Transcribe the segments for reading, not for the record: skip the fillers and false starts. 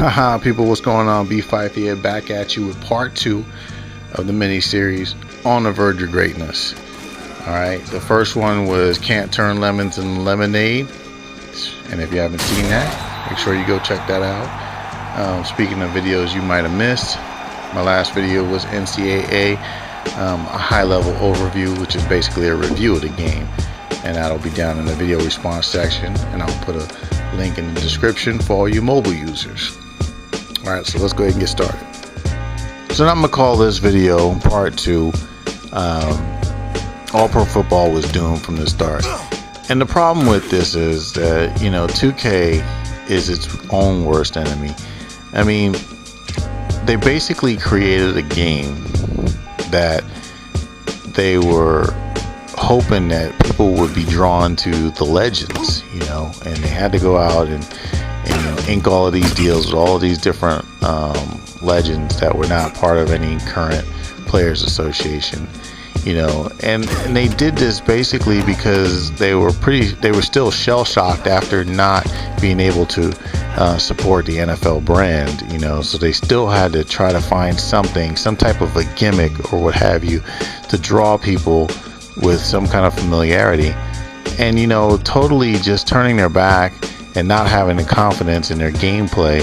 Haha, people, what's going on? B5 here, back at you with part 2 of the mini-series on the Verge of Greatness. Alright, the first one was Can't Turn Lemons into Lemonade. And if you haven't seen that, make sure you go check that out. Speaking of videos you might have missed, my last video was NCAA, a high-level overview, which is basically a review of the game. And that'll be down in the video response section, and I'll put a link in the description for all you mobile users. Alright, so let's go ahead and get started. So now I'm going to call this video part 2. AllPro Football was doomed from the start. And the problem with this is that, 2K is its own worst enemy. I mean, they basically created a game that they were hoping that people would be drawn to the legends, and they had to go out and ink all of these deals with all of these different legends that were not part of any current players association, and they did this basically because they were still shell-shocked after not being able to support the NFL brand, so they still had to try to find some type of a gimmick or what have you to draw people with some kind of familiarity, and totally just turning their back and not having the confidence in their gameplay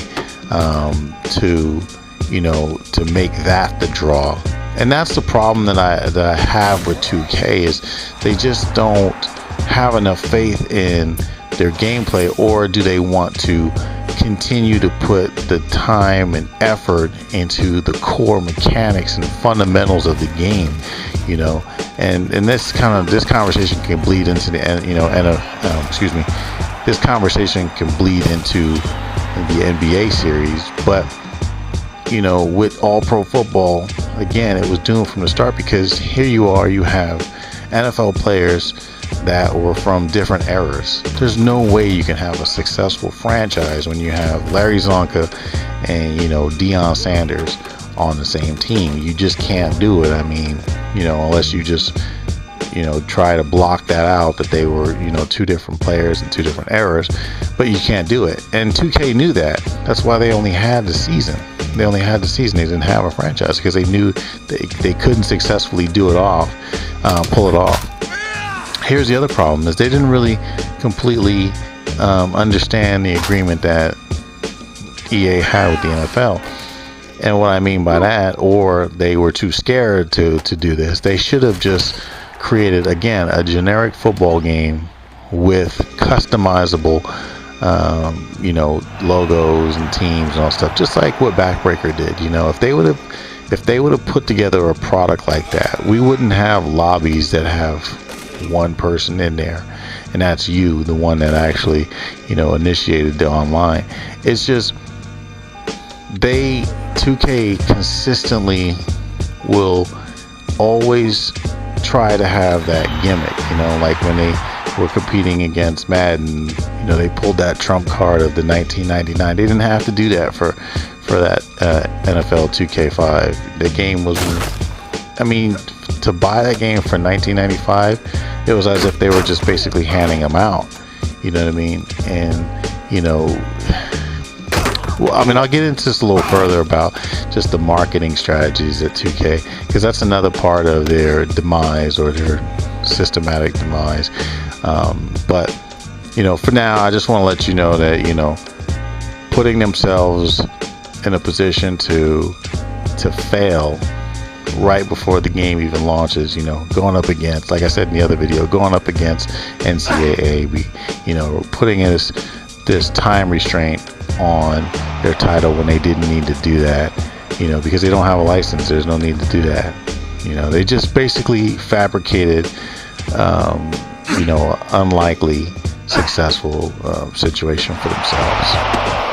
to make that the draw. And that's the problem that I have with 2K, is they just don't have enough faith in their gameplay, or do they want to continue to put the time and effort into the core mechanics and fundamentals of the game, and this conversation can bleed into the this conversation can bleed into the NBA series. But with AllPro Football, again, it was doomed from the start, because here you have NFL players that were from different eras. There's no way you can have a successful franchise when you have Larry Zonka and Deion Sanders on the same team. You just can't do it. I mean, unless you just try to block that out, that they were two different players in two different eras, but you can't do it. And 2K knew that. That's why they only had the season. They didn't have a franchise, because they knew they couldn't successfully pull it off. Here's the other problem, is they didn't really completely understand the agreement that EA had with the NFL. And what I mean by that, or they were too scared to do this, they should have just created, again, a generic football game with customizable logos and teams and all stuff, just like what Backbreaker did. If they would have put together a product like that, we wouldn't have lobbies that have one person in there, and that's you, the one that actually initiated the online. It's just 2K consistently will always try to have that gimmick, like when they were competing against Madden, they pulled that trump card of the 1999. They didn't have to do that for that NFL 2K5. The game was, to buy that game for $19.95, it was as if they were just basically handing them out. You know what I mean? And I'll get into this a little further about just the marketing strategies at 2K, because that's another part of their demise, or their systematic demise. But for now, I just want to let you know that putting themselves in a position to fail right before the game even launches, going up against, like I said in the other video, going up against NCAA, putting this time restraint on their title when they didn't need to do that, because they don't have a license. There's no need to do that. They just basically fabricated unlikely successful situation for themselves.